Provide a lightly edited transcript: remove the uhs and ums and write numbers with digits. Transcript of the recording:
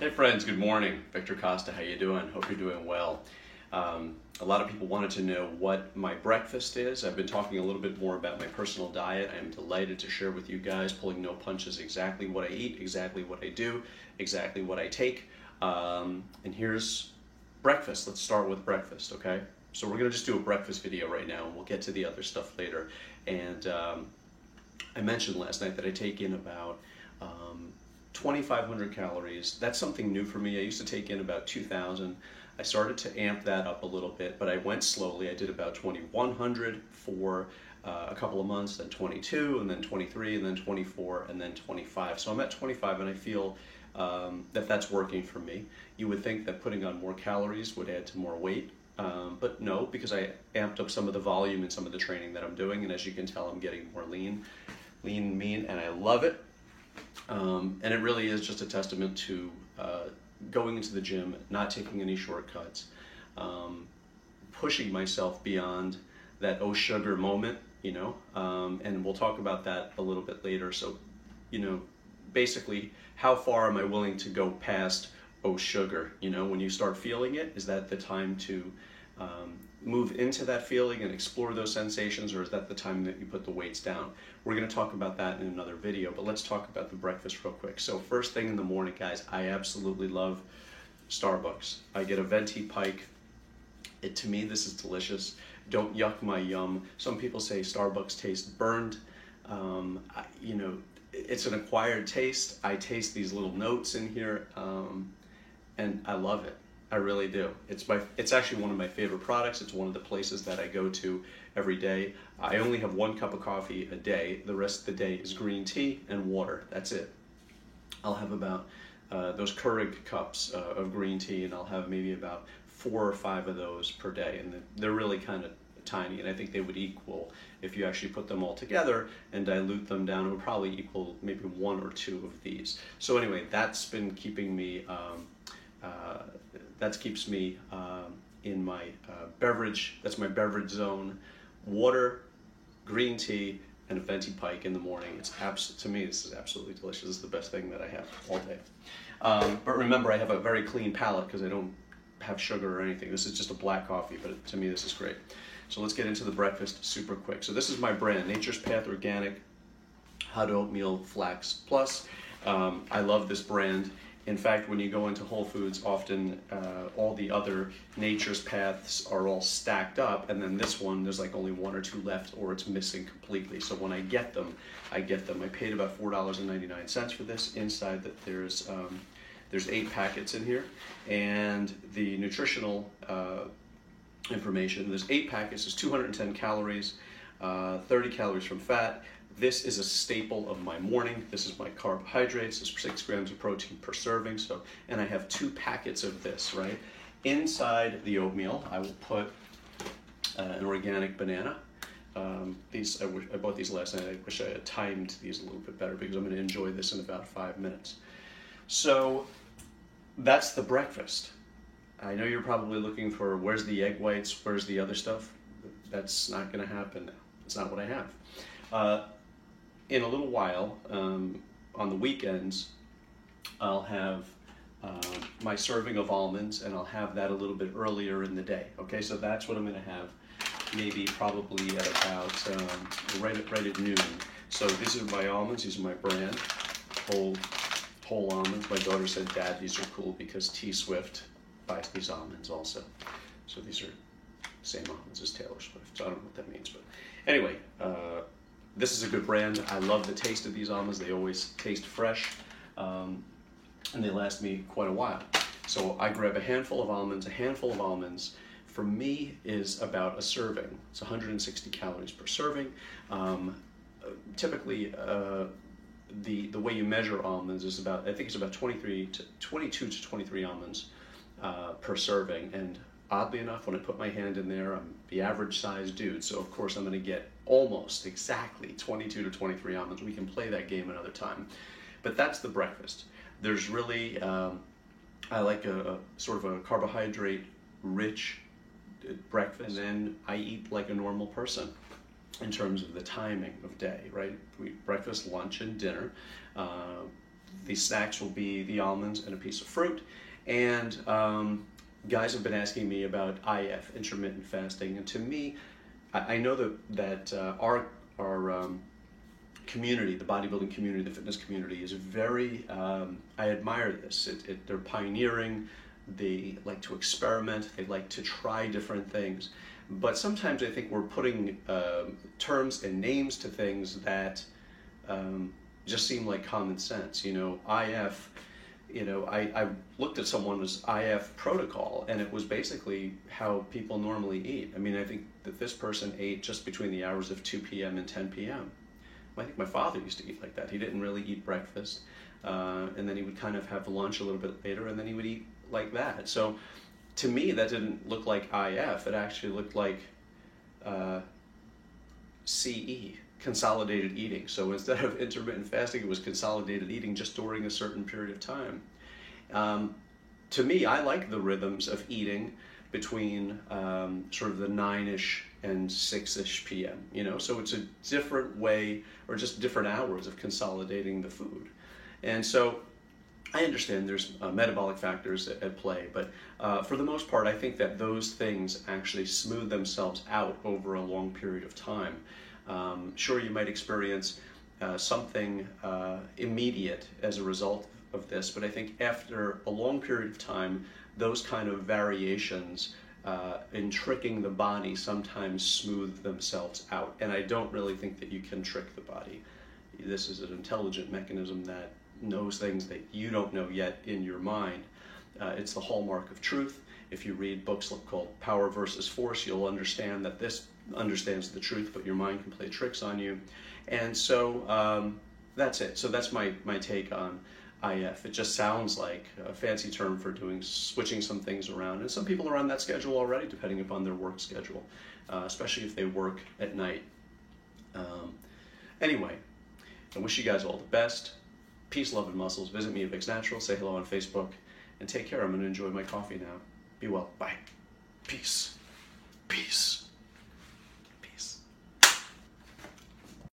Hey friends, good morning. Victor Costa, how you doing? Hope you're doing well. A lot of people wanted to know what my breakfast is. I've been talking a little bit more about my personal diet. I am delighted to share with you guys, pulling no punches, exactly what I eat, exactly what I do, exactly what I take. And here's breakfast. Let's start with breakfast, okay? So we're gonna just do a breakfast video right now, and we'll get to the other stuff later. And I mentioned last night that I take in about 2,500 calories. That's something new for me. I used to take in about 2,000. I started to amp that up a little bit, but I went slowly. I did about 2,100 for a couple of months, then 22, and then 23, and then 24, and then 25. So I'm at 25, and I feel that that's working for me. You would think that putting on more calories would add to more weight, but no, because I amped up some of the volume and some of the training that I'm doing, and as you can tell, I'm getting more lean, mean, and I love it. And it really is just a testament to going into the gym, not taking any shortcuts, pushing myself beyond that oh sugar moment, and we'll talk about that a little bit later. So, basically, how far am I willing to go past oh sugar? When you start feeling it, is that the time to move into that feeling and explore those sensations, or is that the time that you put the weights down? We're going to talk about that in another video, but let's talk about the breakfast real quick. So first thing in the morning, guys, I absolutely love Starbucks. I get a venti pike. To me, this is delicious. Don't yuck my yum. Some people say Starbucks tastes burned. It's an acquired taste. I taste these little notes in here, and I love it. I really do. It's actually one of my favorite products. It's one of the places that I go to every day. I only have 1 cup of coffee a day. The rest of the day is green tea and water. That's it. I'll have about those Keurig cups of green tea, and I'll have maybe about 4 or 5 of those per day. And they're really kind of tiny, and I think they would equal, if you actually put them all together and dilute them down, it would probably equal maybe 1 or 2 of these. So anyway, that's been keeping me keeps me in my beverage. That's my beverage zone. Water, green tea, and a venti pike in the morning. To me, this is absolutely delicious. This is the best thing that I have all day. But remember, I have a very clean palate because I don't have sugar or anything. This is just a black coffee, but to me, this is great. So let's get into the breakfast super quick. So this is my brand, Nature's Path Organic Hot Oatmeal Flax Plus. I love this brand. In fact, when you go into Whole Foods, often all the other Nature's Paths are all stacked up, and then this one, there's like only 1 or 2 left, or it's missing completely. So when I get them, I paid about $4.99 for this. Inside that there's 8 packets in here, and the nutritional information, there's 8 packets, there's 210 calories, 30 calories from fat. This is a staple of my morning. This is my carbohydrates. There's 6 grams of protein per serving. And I have 2 packets of this, right? Inside the oatmeal, I will put an organic banana. I bought these last night. I wish I had timed these a little bit better because I'm going to enjoy this in about 5 minutes. So that's the breakfast. I know you're probably looking for where's the egg whites, where's the other stuff. That's not going to happen now. It's not what I have. In a little while, on the weekends, I'll have my serving of almonds, and I'll have that a little bit earlier in the day. Okay, so that's what I'm going to have, probably at about right at noon. So these are my almonds. These are my brand, whole almonds. My daughter said, "Dad, these are cool because T Swift buys these almonds also." So these are the same almonds as Taylor Swift. So I don't know what that means, but anyway. This is a good brand. I love the taste of these almonds. They always taste fresh, and they last me quite a while. So I grab a handful of almonds. A handful of almonds, for me, is about a serving. It's 160 calories per serving. Typically, the way you measure almonds is about, I think it's about 22 to 23 almonds per serving. And oddly enough, when I put my hand in there, I'm the average size dude, so of course I'm going to get almost exactly 22 to 23 almonds. We can play that game another time. But that's the breakfast. There's really, I like a sort of a carbohydrate-rich breakfast, and then I eat like a normal person in terms of the timing of day, right? We breakfast, lunch, and dinner. the snacks will be the almonds and a piece of fruit. And guys have been asking me about IF, intermittent fasting, and to me, I know that our community, the bodybuilding community, the fitness community, is very. I admire this. They're pioneering. They like to experiment. They like to try different things. But sometimes I think we're putting terms and names to things that just seem like common sense. You know, IF. You know, I looked at someone's IF protocol, and it was basically how people normally eat. I mean, I think that this person ate just between the hours of 2 p.m. and 10 p.m. I think my father used to eat like that. He didn't really eat breakfast, and then he would kind of have lunch a little bit later, and then he would eat like that. So to me, that didn't look like IF. It actually looked like CE, consolidated eating. So instead of intermittent fasting, it was consolidated eating just during a certain period of time. To me, I like the rhythms of eating between sort of the 9-ish and 6-ish p.m. You know, so it's a different way, or just different hours of consolidating the food. And so I understand there's metabolic factors at play, but for the most part, I think that those things actually smooth themselves out over a long period of time. Sure, you might experience something immediate as a result of this, but I think after a long period of time, those kind of variations in tricking the body sometimes smooth themselves out. And I don't really think that you can trick the body. This is an intelligent mechanism that knows things that you don't know yet in your mind. It's the hallmark of truth. If you read books called Power versus Force, you'll understand that this understands the truth, but your mind can play tricks on you. And so that's it. So that's my take on IF. It just sounds like a fancy term for switching some things around. And some people are on that schedule already, depending upon their work schedule, especially if they work at night. Anyway, I wish you guys all the best. Peace, love, and muscles. Visit me at Vic's Natural. Say hello on Facebook. And take care. I'm going to enjoy my coffee now. Be well. Bye. Peace. Peace.